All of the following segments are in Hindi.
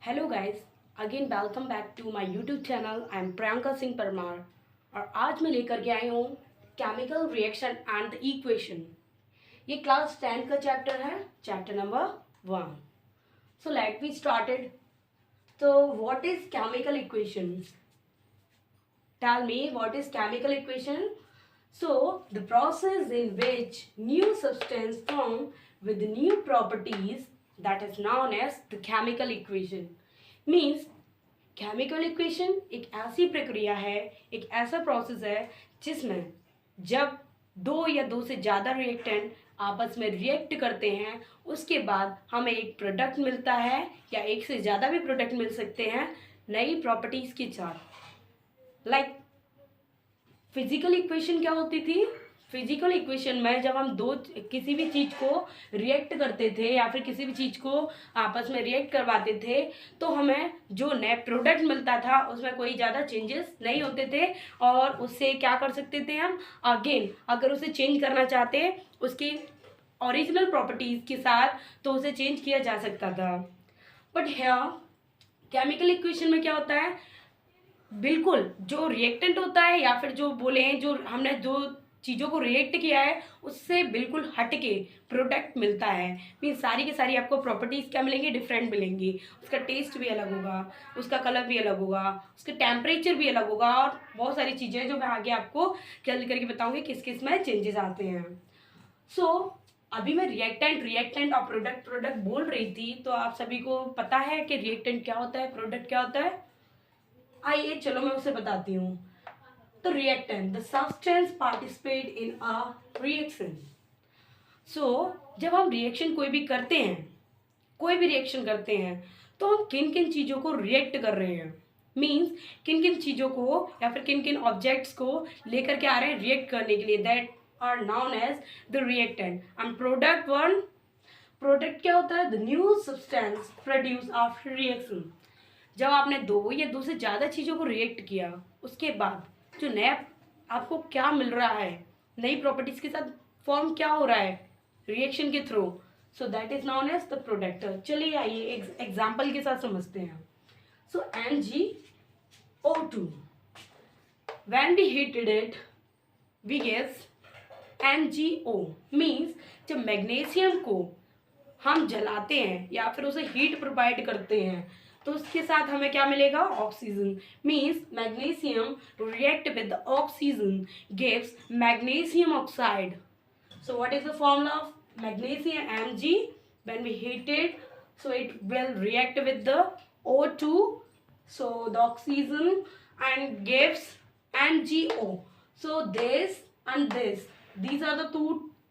Hello guys, again welcome back to my YouTube channel. I am Priyanka Singh Parmar और आज मैं लेकर के आई हूँ chemical reaction and the equation. ये क्लास 10 का चैप्टर है, chapter number 1। So let we started. तो what is chemical equation? Tell me what is chemical equation? So the process in which new substance form with new properties, that is known as the chemical equation. Means chemical equation एक ऐसी प्रक्रिया है, एक ऐसा प्रोसेस है जिसमें जब दो या दो से ज़्यादा रिएक्टेंट आपस में रिएक्ट करते हैं उसके बाद हमें एक प्रोडक्ट मिलता है या एक से ज़्यादा भी प्रोडक्ट मिल सकते हैं नई प्रॉपर्टीज़ के साथ। लाइक फिजिकल इक्वेशन क्या होती थी? फिजिकल इक्वेशन में जब हम किसी भी चीज़ को रिएक्ट करते थे या फिर किसी भी चीज़ को आपस में रिएक्ट करवाते थे तो हमें जो नया प्रोडक्ट मिलता था उसमें कोई ज़्यादा चेंजेस नहीं होते थे और उससे क्या कर सकते थे हम अगेन अगर उसे चेंज करना चाहते उसकी ओरिजिनल प्रॉपर्टीज़ के साथ तो उसे चेंज किया जा सकता था। बट यहाँ केमिकल इक्वेशन में क्या होता है, बिल्कुल जो रिएक्टेंट होता है या फिर जो बोले जो हमने जो चीज़ों को रिएक्ट किया है उससे बिल्कुल हटके प्रोडक्ट मिलता है। मीन सारी की सारी आपको प्रॉपर्टीज़ क्या मिलेंगी? डिफरेंट मिलेंगी। उसका टेस्ट भी अलग होगा, उसका कलर भी अलग होगा, उसका टेम्परेचर भी अलग होगा और बहुत सारी चीज़ें जो मैं आगे आपको जल्दी करके बताऊँगी किस किस में चेंजेस आते हैं। सो अभी मैं रिएक्टेंट और प्रोडक्ट बोल रही थी तो आप सभी को पता है कि रिएक्टेंट क्या होता है, प्रोडक्ट क्या होता है। आइए चलो मैं उसे बताती हूँ। तो reactant the substance participate in a reaction. So जब हम रिएक्शन कोई भी रिएक्शन करते हैं तो हम किन किन चीज़ों को रिएक्ट कर रहे हैं, मीन्स किन किन चीज़ों को या फिर किन किन ऑब्जेक्ट्स को लेकर के आ रहे हैं रिएक्ट करने के लिए, that are known as the reactant. And product क्या होता है? The new substance produce after reaction. जब आपने दो या दो से ज़्यादा चीज़ों को रिएक्ट किया उसके बाद जो नया आपको क्या मिल रहा है, नई प्रॉपर्टीज़ के साथ फॉर्म क्या हो रहा है रिएक्शन के through, so that is known as the product. चलिए आइए एग्जाम्पल के साथ समझते हैं। So MgO2 when we heated it we gets MgO। Means जब मैग्नीशियम को हम जलाते हैं या फिर उसे हीट प्रोवाइड करते हैं तो उसके साथ हमें क्या मिलेगा? Oxygen. Means magnesium react with oxygen gives magnesium oxide. So what is the formula of magnesium Mg? When we heat it, so it will react with the O2, so the oxygen, and gives MgO. So this and this, these are the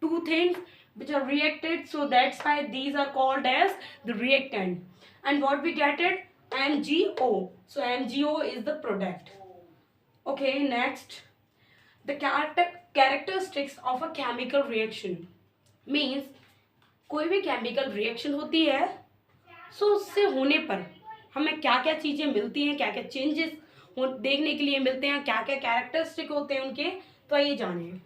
two things which are reacted, so that's why these are called as the reactant. And what we get it? MgO. So MgO is the product. Okay, next, the characteristics of a chemical reaction means कोई भी केमिकल रिएक्शन होती है सो उससे होने पर हमें क्या क्या चीज़ें मिलती हैं, क्या क्या चेंजेस देखने के लिए मिलते हैं, क्या क्या कैरेक्टरिस्टिक होते हैं उनके, तो आइए जानिए।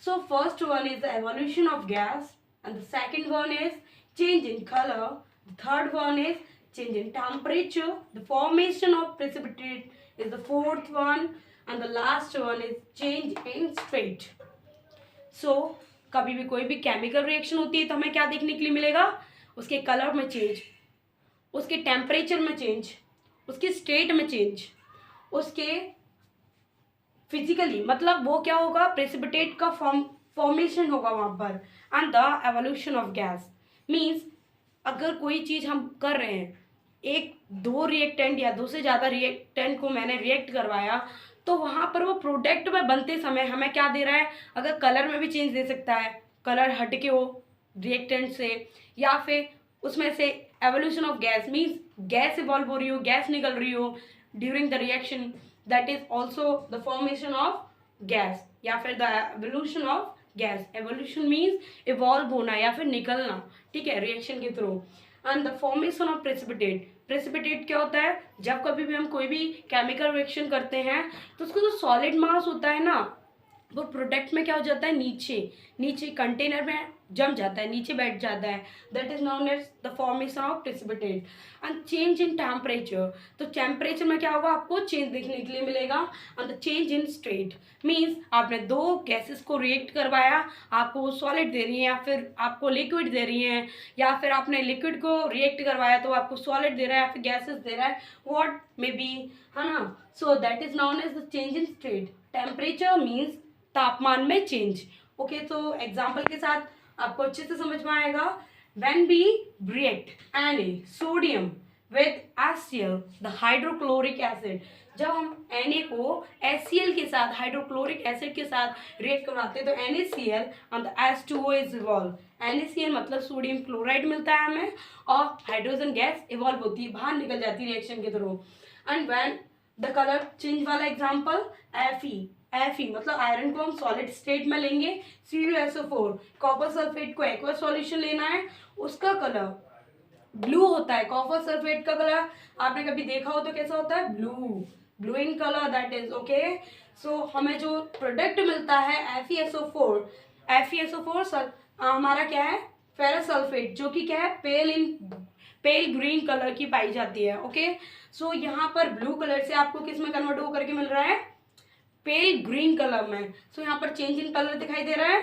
So first one is the evolution of gas and the second one is change in colour, the third one is change in temperature, the formation of precipitate is the fourth one, and the last one is change in state. So कभी भी कोई भी केमिकल रिएक्शन होती है तो हमें क्या देखने के लिए मिलेगा? उसके कलर में चेंज, उसके टेम्परेचर में चेंज, उसके स्टेट में चेंज, उसके फिजिकली मतलब वो क्या होगा? प्रेसिपिटेट का फॉर्मेशन होगा वहाँ पर। And the evolution of gas means अगर कोई चीज़ हम कर रहे हैं, एक दो रिएक्टेंट या दो से ज़्यादा रिएक्टेंट को मैंने रिएक्ट करवाया तो वहाँ पर वो प्रोडक्ट में बनते समय हमें क्या दे रहा है? अगर कलर में भी चेंज दे सकता है, कलर हट के हो रिएक्टेंट से, या फिर उसमें से evolution of gas means gas evolve हो रही हो, गैस निकल रही हो during the reaction, that is also the formation of gas या फिर the evolution of gas. Evolution means evolve होना या फिर निकलना, ठीक है, रिएक्शन के through. And the formation of precipitate क्या होता है? जब कभी भी हम कोई भी केमिकल रिएक्शन करते हैं तो उसका जो सॉलिड मास होता है ना वो प्रोडक्ट में क्या हो जाता है? नीचे कंटेनर में जम जाता है, नीचे बैठ जाता है, that is known as the formation of precipitate. And change in temperature, तो टेम्परेचर में क्या होगा, आपको चेंज देखने के लिए मिलेगा। And the change in state means आपने दो गैसेस को रिएक्ट करवाया, आपको सॉलिड दे रही है या फिर आपको लिक्विड दे रही है, या फिर आपने लिक्विड को रिएक्ट करवाया तो आपको सॉलिड दे रहा है या फिर गैसेस दे रहा है, व्हाट मे बी, है ना। So that is known as the change in state. Temperature means तापमान में चेंज। ओके, तो एग्जाम्पल के साथ आपको अच्छे से समझ में आएगा। When we react Na sodium with HCl the hydrochloric acid, जब हम Na को HCl के साथ हाइड्रोक्लोरिक एसिड के साथ रिएक्ट करवाते हैं तो NaCl and the H2O is evolve। NaCl मतलब सोडियम क्लोराइड मिलता है हमें और हाइड्रोजन गैस इवॉल्व होती है, बाहर निकल जाती है रिएक्शन के through. And when the colour change वाला एग्जाम्पल Fe मतलब आयरन को हम सॉलिड स्टेट में लेंगे, CuSO4 कॉपर सल्फेट को एक्वा सॉल्यूशन लेना है, उसका कलर ब्लू होता है। कॉपर सल्फेट का कलर आपने कभी देखा हो तो कैसा होता है, blue in colour, that is okay. So हमें जो प्रोडक्ट मिलता है FeSO4 हमारा क्या है, फेरस सल्फेट, जो कि क्या है, पेल ग्रीन कलर की पाई जाती है। ओके, सो यहाँ पर ब्लू कलर से आपको किस में कन्वर्ट होकर के मिल रहा है, पेल ग्रीन कलर में। सो यहाँ पर चेंज इन कलर दिखाई दे रहा है।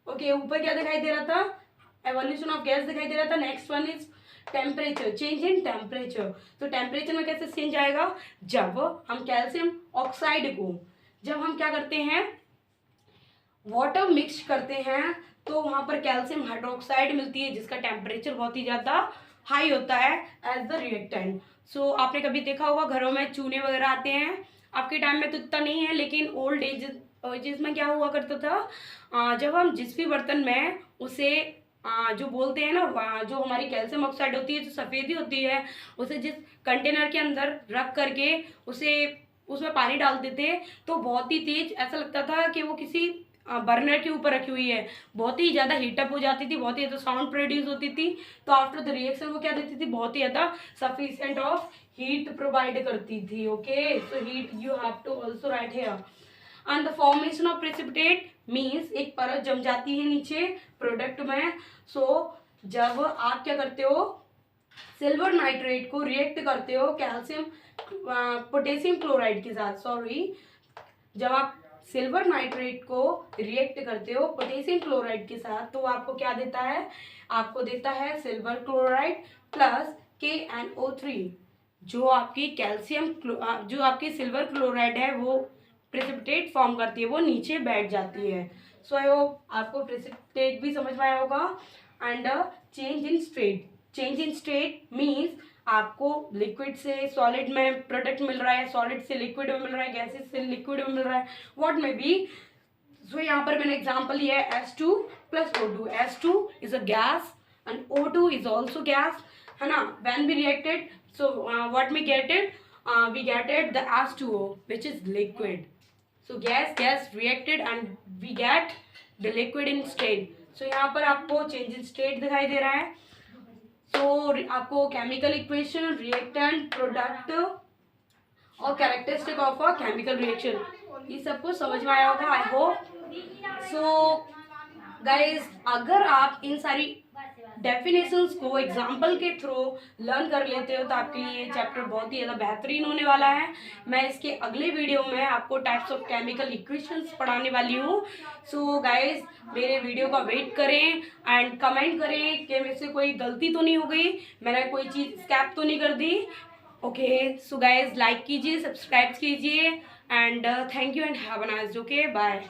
ओके, ऊपर क्या दिखाई दे रहा था, एवोल्यूशन ऑफ गैस दिखाई दे रहा था। Next one is temperature, change in temperature. तो टेम्परेचर में कैसे चेंज आएगा, जब हम कैल्शियम ऑक्साइड को, जब हम क्या करते हैं, वाटर मिक्स करते हैं तो वहां पर कैल्शियम हाइड्रोक्साइड मिलती है जिसका टेम्परेचर बहुत ही ज़्यादा हाई होता है एज द रिएक्टेंट। सो आपने कभी देखा होगा घरों में चूने वगैरह आते हैं, आपके टाइम में तो इतना नहीं है, लेकिन ओल्ड एज में क्या हुआ करता था, जब हम जिस भी बर्तन में उसे जो बोलते हैं ना, जो हमारी कैल्शियम ऑक्साइड होती है, जो सफ़ेदी होती है, उसे जिस कंटेनर के अंदर रख करके उसे उसमें पानी डालते थे तो बहुत ही तेज ऐसा लगता था कि वो किसी बर्नर के ऊपर रखी हुई है, बहुत ही ज़्यादा हीटअप हो जाती थी, बहुत ही ज़्यादा साउंड प्रोड्यूस होती थी। तो आफ्टर द रिएक्शन वो क्या देती थी, बहुत ही ज़्यादा सफिशिएंट ऑफ हीट प्रोवाइड करती थी। Okay, so heat you have to also write here. And the formation of precipitate means एक परत जम जाती है नीचे प्रोडक्ट में। सो जब आप क्या करते हो, सिल्वर नाइट्रेट को रिएक्ट करते हो कैल्शियम पोटेशियम क्लोराइड के साथ, जब आप सिल्वर नाइट्रेट को रिएक्ट करते हो पोटेशियम क्लोराइड के साथ तो आपको क्या देता है, आपको देता है सिल्वर क्लोराइड प्लस KNO3। जो आपकी जो आपकी सिल्वर क्लोराइड है वो प्रेसिपिटेट फॉर्म करती है, वो नीचे बैठ जाती है। सो आई होप आपको प्रेसिपिटेट भी समझ में आया होगा। And change in state means आपको लिक्विड से सॉलिड में प्रोडक्ट मिल रहा है, सॉलिड से लिक्विड में मिल रहा है, गैसेस से लिक्विड में मिल रहा है, व्हाट मे बी। सो यहाँ पर मैंने एग्जांपल लिया है H2 plus O2। H2 is a gas and O2 is also gas, है ना। When we reacted, so what we getted the H2O which is liquid. So gas reacted and we get the liquid in state. So यहाँ पर आपको चेंज इन स्टेट दिखाई दे रहा है। आपको केमिकल इक्वेशन, रिएक्टेंट, प्रोडक्ट और characteristic of a chemical reaction, ये सब कुछ समझ में आया होगा आई होप। सो गाइज, अगर आप इन सारी डेफिनेशंस को एग्जाम्पल के थ्रू लर्न कर लेते हो तो आपके लिए ये चैप्टर बहुत ही ज़्यादा बेहतरीन होने वाला है। मैं इसके अगले वीडियो में आपको टाइप्स ऑफ केमिकल इक्वेशंस पढ़ाने वाली हूँ। सो गाइज, मेरे वीडियो का वेट करें एंड कमेंट करें कि मेरे से कोई गलती तो नहीं हो गई, मैंने कोई चीज़ स्कैप तो नहीं कर दी। ओके, सो गाइज लाइक कीजिए, सब्सक्राइब कीजिए and thank you and have a nice day. Okay, bye.